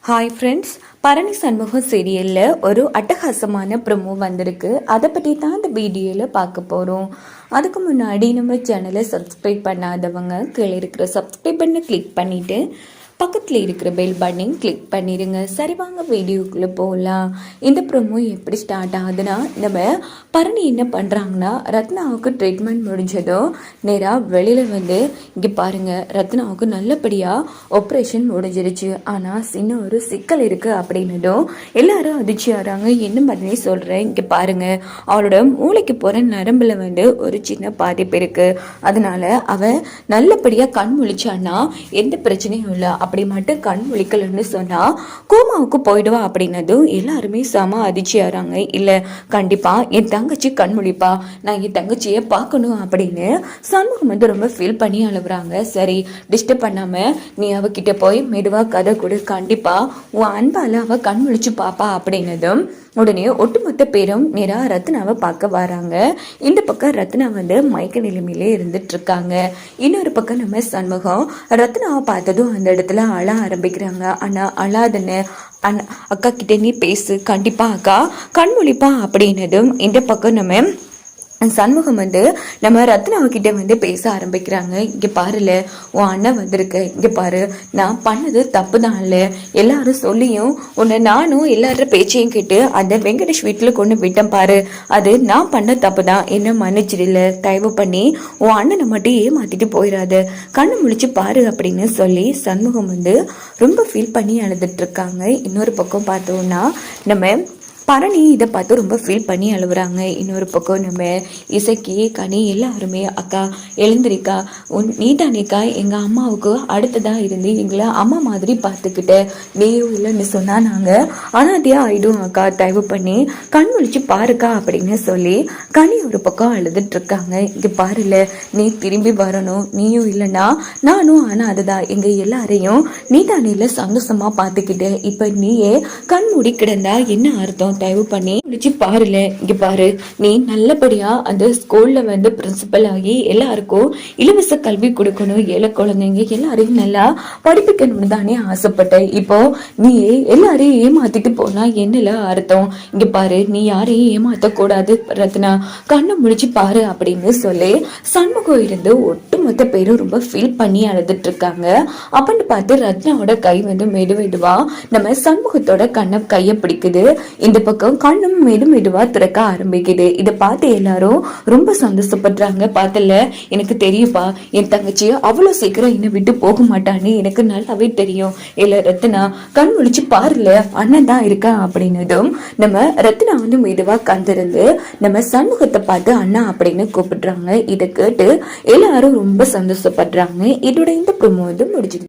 Hi friends, Bharani Shanmugam சீரியலில் ஒரு அட்டகாசமான ப்ரொமோ வந்திருக்கு. அதை பற்றி தான் இந்த வீடியோவில் பார்க்க போகிறோம். அதுக்கு முன்னாடி நம்ம சேனலை சப்ஸ்கிரைப் பண்ணாதவங்க கீழே இருக்கிற சப்ஸ்கிரைப் பண்ண கிளிக் பண்ணிவிட்டு பக்கத்தில் இருக்கிற பெல் பட்டனையும் கிளிக் பண்ணிடுங்க. சரி, வாங்க வீடியோக்குள்ளே போகலாம். இந்த ப்ரோமோ எப்படி ஸ்டார்ட் ஆகுதுன்னா, நம்ம பரணி என்ன பண்ணுறாங்கன்னா, ரத்னாவுக்கு ட்ரீட்மெண்ட் முடிஞ்சதும் நேராக வெளியில் வந்து இங்கே பாருங்கள், ரத்னாவுக்கு நல்லபடியாக ஆப்ரேஷன் முடிஞ்சிருச்சு, ஆனால் சின்ன ஒரு சிக்கல் இருக்குது அப்படின்னதும் எல்லாரும் அதிர்ச்சி ஆகிறாங்க. என்ன பண்ணி சொல்கிறேன், இங்கே பாருங்கள், அவளோட மூளைக்கு போகிற நரம்பில் வந்து ஒரு சின்ன பாதிப்பு இருக்குது, அதனால் அவன் நல்லபடியாக கண் முழிச்சான்னா எந்த பிரச்சனையும் இல்லை, அப்படி மட்டும் கண் முழிக்கலன்னு சொன்னா கோமாவுக்கு போயிடுவா அப்படின்னதும் எல்லாருமே செம அதிர்ச்சியாகிறாங்க. இல்லை, கண்டிப்பா என் தங்கச்சி கண் முழிப்பா, நான் என் தங்கச்சியை பார்க்கணும் அப்படின்னு சண்முகம் வந்து ரொம்ப ஃபீல் பண்ணி அழுகுறாங்க. சரி, டிஸ்டர்ப் பண்ணாம நீ அவகிட்ட போய் மெதுவா கதை கொடு, கண்டிப்பா உன் அன்பால அவ கண் முழிச்சு பாப்பா அப்படின்னதும் உடனே ஒட்டுமொத்த பேரும் நேரா ரத்னாவை பார்க்க வராங்க. இந்த பக்கம் ரத்னா வந்து மயக்க நிலைமையிலே இருந்துட்டு இருக்காங்க. இன்னொரு பக்கம் நம்ம சண்முகம் ரத்னாவை பார்த்ததும் அந்த இடத்துல அழ ஆரம்பிக்கிறாங்க. ஆனா அழாதுன்னு அக்கா கிட்ட நீ பேசு, கண்டிப்பா அக்கா கண்மொழிப்பா அப்படின்னதும் இந்த பக்கம் நம்ம சண்முகம் வந்து நம்ம ரத்னாவுக்கிட்ட வந்து பேச ஆரம்பிக்கிறாங்க. இங்கே பாருல, உன் அண்ணன் வந்திருக்கு, இங்கே பாரு, நான் பண்ணது தப்பு தான் இல்லை, எல்லாரும் சொல்லியும் உன்னை நானும் எல்லார பேச்சையும் கேட்டு அந்த வெங்கடேஷ் வீட்டில் கொண்டு விட்டேன் பாரு, அது நான் பண்ண தப்பு தான், என்ன மன்னிச்சிடல, தயவு பண்ணி உன் அண்ணனை மட்டும் ஏமாத்திட்டு போயிடாத, கண்ணு முழிச்சு பாரு அப்படின்னு சொல்லி சண்முகம் வந்து ரொம்ப ஃபீல் பண்ணி அழுதுட்டு இருக்காங்க. இன்னொரு பக்கம் பார்த்தோம்னா நம்ம பரணி இதை பார்த்து ரொம்ப ஃபீல் பண்ணி அழுகுறாங்க. இன்னொரு பக்கம் நம்ம இசைக்கு கனி எல்லாருமே அக்கா எழுந்திரிக்கா, நீ தானேக்கா எங்கள் அம்மாவுக்கு அடுத்ததாக இருந்து எங்களை அம்மா மாதிரி பார்த்துக்கிட்ட, நீயும் இல்லைன்னு சொன்னால் நாங்கள் அனாதையாக ஆயிடும் அக்கா, தயவு பண்ணி கண் முழிச்சு பாருக்கா அப்படின்னு சொல்லி கனி ஒரு பக்கம் அழுதுட்ருக்காங்க. இங்கே பாருல, நீ திரும்பி வரணும், நீயும் இல்லைன்னா நானும் அனாதை தான், எங்கள் எல்லாரையும் நீ தானே இல்லை சந்தோஷமாக பார்த்துக்கிட்ட, இப்போ நீயே கண் மூடி கிடந்தா என்ன அர்த்தம், தயவு பண்ணி முடிச்சு பாருல, இங்க பாரு, நீ நல்லபடியா அந்த ஸ்கூல்ல வந்து பிரின்சிபல் ஆகி எல்லாருக்கும் இலவச கல்வி கொடுக்கணும், ஏழை குழந்தைங்க எல்லாரையும் நல்லா படிப்பிக்கணும்னு தானே ஆசைப்பட்ட, இப்போ நீ எல்லாரையும் ஏமாத்திட்டு போனா என்னல அர்த்தம், இங்க பாரு, நீ யாரையும் ஏமாத்த கூடாது ரத்னா, கண்ணை முடிச்சு பாரு அப்படின்னு சொல்லி சண்முகம் இருந்து ஒட்டுமொத்த பேரும் ரொம்ப ஃபீல் பண்ணி அழுதுட்டு இருக்காங்க. அப்படின்னு பார்த்து ரத்னாவோட கை வந்து மெதுவா நம்ம சண்முகத்தோட கண்ணை கையை பிடிக்குது. இந்த பக்கம் கண்ணும் மெதுவா திறக்க ஆரம்பிக்குது. இதை பார்த்து எல்லாரும் ரொம்ப சந்தோஷப்படுறாங்க. பார்த்தல, எனக்கு தெரியுப்பா, என் தங்கச்சி அவ்வளவு சீக்கிரம் என்னை விட்டு போக மாட்டான்னு எனக்கு நல்லாவே தெரியும், இல்ல ரத்னா கண் முழிச்சு பாருல, அண்ணன் தான் இருக்கா அப்படின்னதும் நம்ம ரத்னா வந்து மெதுவா கந்திருந்து நம்ம சண்முகத்தை பார்த்து அண்ணா அப்படின்னு கூப்பிடுறாங்க. இதை கேட்டு எல்லாரும் ரொம்ப சந்தோஷப்படுறாங்க. இதோட இந்த ப்ரோமோ வந்து முடிஞ்சது.